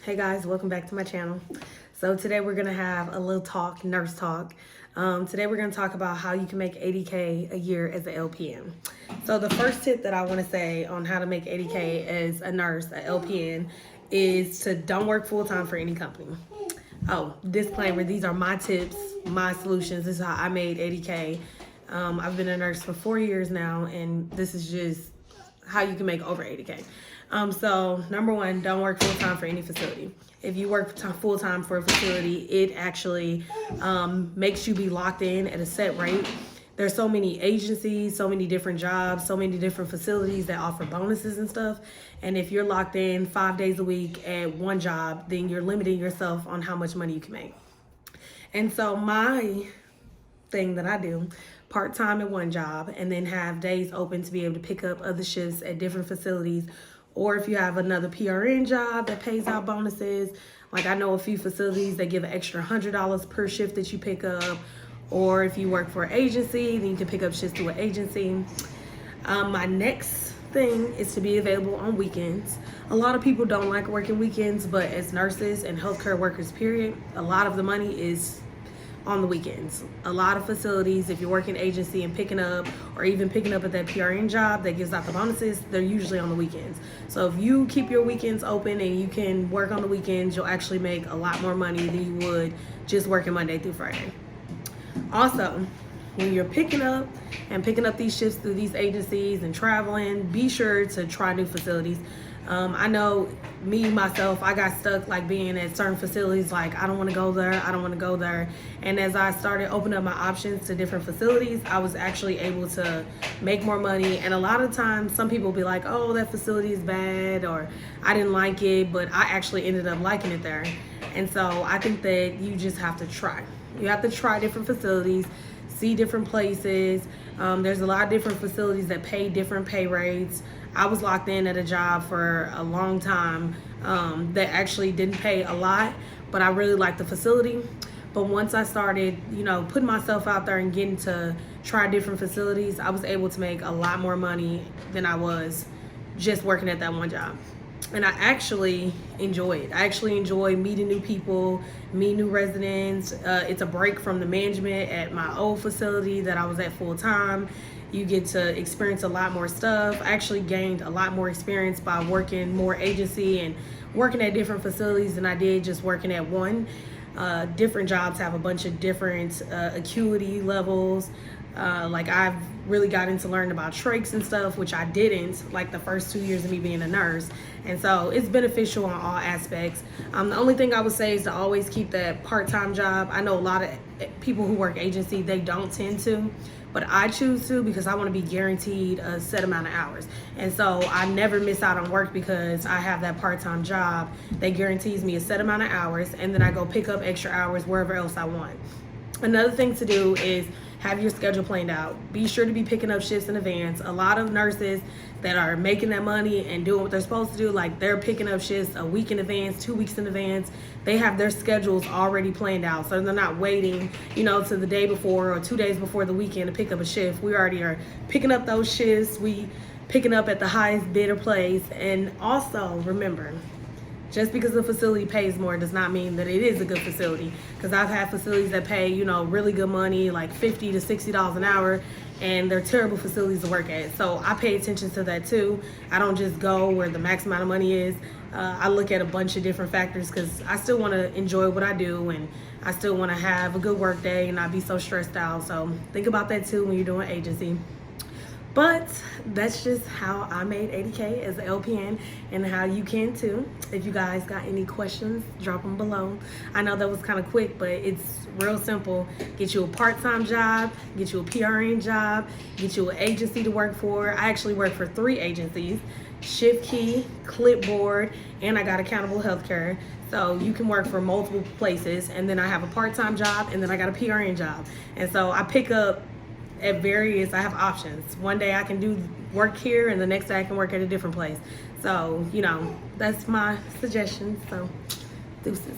Hey guys, welcome back to my channel. So today we're gonna have a little talk, nurse talk. Today we're gonna talk about how you can make 80K a year as an LPN. So the first tip that I wanna say on how to make 80K as a nurse, an LPN, is to don't work full-time for any company. Oh, disclaimer, these are my tips, my solutions. This is how I made 80K. I've been a nurse for 4 years now, and this is just how you can make over 80K. So number one, don't work full-time for any facility. If you work full-time for a facility, it actually makes you be locked in at a set rate. There's so many agencies, so many different jobs, so many different facilities that offer bonuses and stuff. And if you're locked in 5 days a week at one job, then you're limiting yourself on how much money you can make. And so my thing that I do, part-time at one job and then have days open to be able to pick up other shifts at different facilities. Or if you have another PRN job that pays out bonuses, like I know a few facilities that give an extra $100 per shift that you pick up. Or if you work for an agency, then you can pick up shifts through an agency. My next thing is to be available on weekends. A lot of people don't like working weekends, but as nurses and healthcare workers, period, a lot of the money is on the weekends. A lot of facilities, if you're working agency and picking up, or even picking up at that PRN job that gives out the bonuses, they're usually on the weekends. So if you keep your weekends open and you can work on the weekends, you'll actually make a lot more money than you would just working Monday through Friday. Also, when you're picking up these shifts through these agencies and traveling, be sure to try new facilities. I know myself, I got stuck like being at certain facilities, like I don't want to go there, I don't want to go there. And as I started opening up my options to different facilities, I was actually able to make more money. And a lot of times some people will be like, oh, that facility is bad, or I didn't like it, but I actually ended up liking it there. And so I think that you just have to try. You have to try different facilities, see different places. There's a lot of different facilities that pay different pay rates. I was locked in at a job for a long time that actually didn't pay a lot, but I really liked the facility. But once I started, putting myself out there and getting to try different facilities, I was able to make a lot more money than I was just working at that one job. And I actually enjoy it. I actually enjoy meeting new people, meeting new residents. It's a break from the management at my old facility that I was at full time. You get to experience a lot more stuff. I actually gained a lot more experience by working more agency and working at different facilities than I did just working at one. Different jobs have a bunch of different acuity levels. Like I've really got into learning about trachs and stuff, which I didn't like the first 2 years of me being a nurse. And so it's beneficial on all aspects. The only thing I would say is to always keep that part-time job. I know a lot of people who work agency, they don't tend to, but I choose to because I want to be guaranteed a set amount of hours. And so I never miss out on work because I have that part-time job that guarantees me a set amount of hours, and then I go pick up extra hours wherever else I want. Another thing to do is have your schedule planned out. Be sure to be picking up shifts in advance. A lot of nurses that are making that money and doing what they're supposed to do, like they're picking up shifts a week in advance, 2 weeks in advance. They have their schedules already planned out. So they're not waiting, to the day before or 2 days before the weekend to pick up a shift. We already are picking up those shifts. We picking up at the highest bidder place. And also remember, just because the facility pays more does not mean that it is a good facility. Because I've had facilities that pay, really good money, like $50 to $60 an hour, and they're terrible facilities to work at. So I pay attention to that too. I don't just go where the max amount of money is. I look at a bunch of different factors because I still want to enjoy what I do, and I still want to have a good work day and not be so stressed out. So think about that too when you're doing agency. But that's just how I made 80K as an LPN, and how you can too. If you guys got any questions, drop them below. I know that was kind of quick, but it's real simple. Get you a part-time job, get you a PRN job, get you an agency to work for. I actually work for 3 agencies: Shift Key, Clipboard, and I got Accountable Healthcare. So you can work for multiple places, and then I have a part-time job, and then I got a PRN job. And so I pick up I have options. One day I can do work here, and the next day I can work at a different place. So, that's my suggestion. So, deuces.